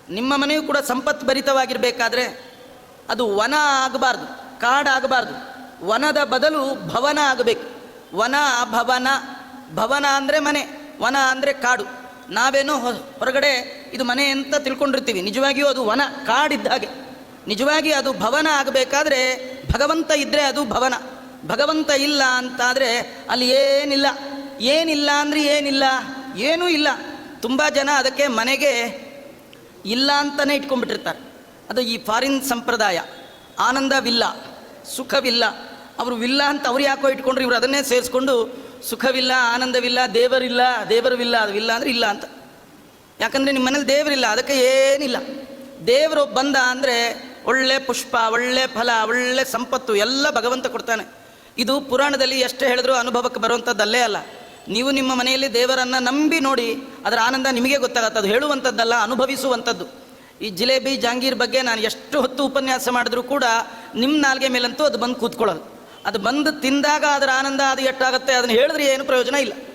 ನಿಮ್ಮ ಮನೆಯೂ ಕೂಡ ಸಂಪತ್ತು ಭರಿತವಾಗಿರಬೇಕಾದ್ರೆ ಅದು ವನ ಆಗಬಾರ್ದು, ಕಾಡಾಗಬಾರ್ದು. ವನದ ಬದಲು ಭವನ ಆಗಬೇಕು. ವನ ಭವನ, ಭವನ ಅಂದರೆ ಮನೆ, ವನ ಅಂದರೆ ಕಾಡು. ನಾವೇನೋ ಹೊರಗಡೆ ಇದು ಮನೆ ಅಂತ ತಿಳ್ಕೊಂಡಿರ್ತೀವಿ, ನಿಜವಾಗಿಯೂ ಅದು ವನ, ಕಾಡಿದ್ದ ಹಾಗೆ. ನಿಜವಾಗಿ ಅದು ಭವನ ಆಗಬೇಕಾದ್ರೆ ಭಗವಂತ ಇದ್ದರೆ ಅದು ಭವನ. ಭಗವಂತ ಇಲ್ಲ ಅಂತಾದರೆ ಅಲ್ಲಿ ಏನಿಲ್ಲ. ಏನಿಲ್ಲ ಅಂದರೆ ಏನಿಲ್ಲ, ಏನೂ ಇಲ್ಲ. ತುಂಬ ಜನ ಅದಕ್ಕೆ ಮನೆಗೆ ಇಲ್ಲ ಅಂತಲೇ ಇಟ್ಕೊಂಡ್ಬಿಟ್ಟಿರ್ತಾರೆ. ಅದು ಈ ಫಾರಿನ್ ಸಂಪ್ರದಾಯ. ಆನಂದವಿಲ್ಲ, ಸುಖವಿಲ್ಲ. ಅವರು ವಿಲ್ಲ ಅಂತ ಅವ್ರು ಯಾಕೋ ಇಟ್ಕೊಂಡ್ರು, ಇವರು ಅದನ್ನೇ ಸೇರಿಸ್ಕೊಂಡು ಸುಖವಿಲ್ಲ, ಆನಂದವಿಲ್ಲ, ದೇವರಿಲ್ಲ, ದೇವರುವಿಲ್ಲ. ಅದು ಇಲ್ಲ ಅಂದರೆ ಇಲ್ಲ ಅಂತ. ಯಾಕಂದರೆ ನಿಮ್ಮ ಮನೇಲಿ ದೇವರಿಲ್ಲ, ಅದಕ್ಕೆ ಏನಿಲ್ಲ. ದೇವರು ಬಂದ ಅಂದರೆ ಒಳ್ಳೆ ಪುಷ್ಪ, ಒಳ್ಳೆ ಫಲ, ಒಳ್ಳೆ ಸಂಪತ್ತು ಎಲ್ಲ ಭಗವಂತ ಕೊಡ್ತಾನೆ. ಇದು ಪುರಾಣದಲ್ಲಿ ಎಷ್ಟೇ ಹೇಳಿದ್ರೂ ಅನುಭವಕ್ಕೆ ಬರುವಂಥದ್ದಲ್ಲೇ ಅಲ್ಲ. ನೀವು ನಿಮ್ಮ ಮನೆಯಲ್ಲಿ ದೇವರನ್ನು ನಂಬಿ ನೋಡಿ, ಅದರ ಆನಂದ ನಿಮಗೆ ಗೊತ್ತಾಗತ್ತೆ. ಅದು ಹೇಳುವಂಥದ್ದಲ್ಲ, ಅನುಭವಿಸುವಂಥದ್ದು. ಈ ಜಿಲೇಬಿ ಜಾಂಗೀರ್ ಬಗ್ಗೆ ನಾನು ಎಷ್ಟು ಹೊತ್ತು ಉಪನ್ಯಾಸ ಮಾಡಿದ್ರೂ ಕೂಡ ನಿಮ್ಮ ನಾಲ್ಗೆ ಮೇಲಂತೂ ಅದು ಬಂದು ಕೂತ್ಕೊಳ್ಳೋದು. ಅದು ಬಂದು ತಿಂದಾಗ ಅದರ ಆನಂದ ಅದು ಎಷ್ಟಾಗುತ್ತೆ, ಅದನ್ನು ಹೇಳಿದ್ರೆ ಏನು ಪ್ರಯೋಜನ ಇಲ್ಲ.